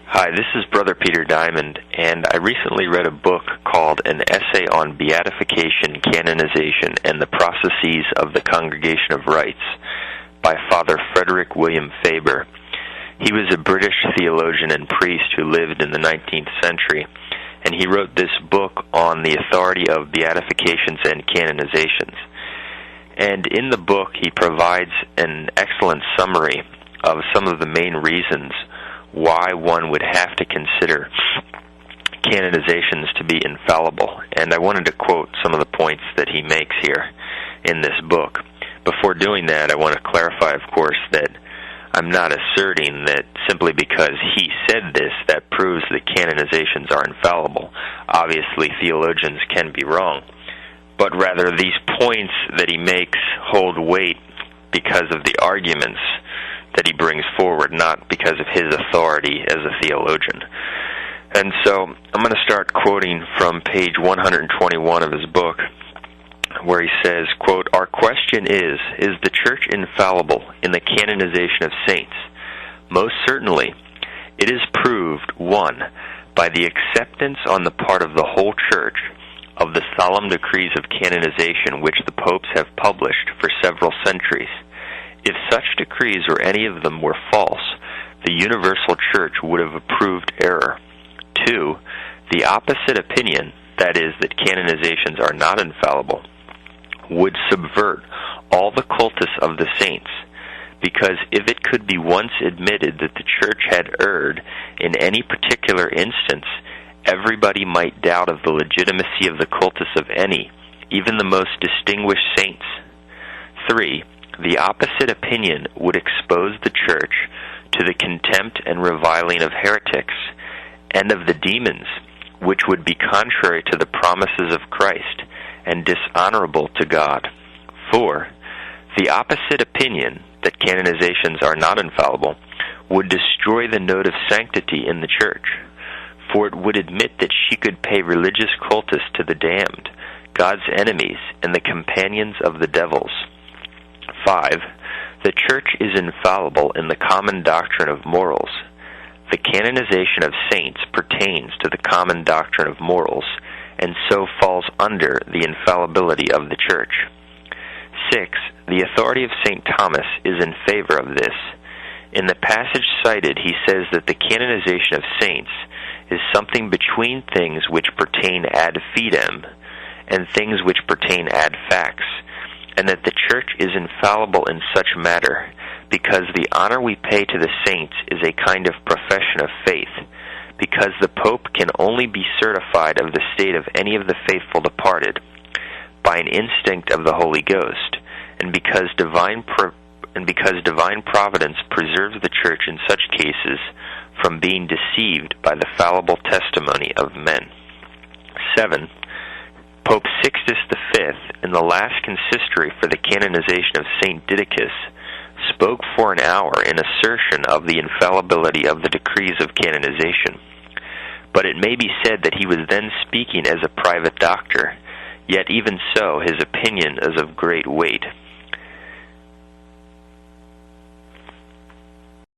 Hi, this is Brother Peter Dimond, and I recently read a book called An Essay on Beatification, Canonization, and the Processes of the Congregation of Rites by Father Frederick William Faber. He was a British theologian and priest who lived in the 19th century, and he wrote this book on the authority of beatifications and canonizations. And in the book, he provides an excellent summary of some of the main reasons why one would have to consider canonizations to be infallible. And I wanted to quote some of the points that he makes here in this book. Before doing that, I want to clarify, of course, that I'm not asserting that simply because he said this, that proves that canonizations are infallible. Obviously, theologians can be wrong. But rather, these points that he makes hold weight because of the arguments that he brings forward, not because of his authority as a theologian. And so I'm going to start quoting from page 121 of his book, where he says, quote, "Our question is the Church infallible in the canonization of saints? Most certainly. It is proved, 1, by the acceptance on the part of the whole Church of the solemn decrees of canonization which the popes have published for several centuries. If such decrees or any of them were false, the universal Church would have approved error. 2, the opposite opinion, that is, that canonizations are not infallible, would subvert all the cultus of the saints, because if it could be once admitted that the Church had erred in any particular instance, everybody might doubt of the legitimacy of the cultus of any, even the most distinguished saints. 3, the opposite opinion would expose the Church to the contempt and reviling of heretics and of the demons, which would be contrary to the promises of Christ and dishonorable to God. 4, the opposite opinion, that canonizations are not infallible, would destroy the note of sanctity in the Church, for it would admit that she could pay religious cultus to the damned, God's enemies, and the companions of the devils. 5, the Church is infallible in the common doctrine of morals. The canonization of saints pertains to the common doctrine of morals, and so falls under the infallibility of the Church. 6, the authority of St. Thomas is in favor of this. In the passage cited, he says that the canonization of saints is something between things which pertain ad fidem and things which pertain ad fax, and that the Church is infallible in such matter, because the honor we pay to the saints is a kind of profession of faith, because the Pope can only be certified of the state of any of the faithful departed by an instinct of the Holy Ghost, and because divine providence preserves the Church in such cases from being deceived by the fallible testimony of men. 7, Pope Sixtus V, in the last consistory for the canonization of St. Didacus, spoke for an hour in assertion of the infallibility of the decrees of canonization. But it may be said that he was then speaking as a private doctor, yet even so his opinion is of great weight.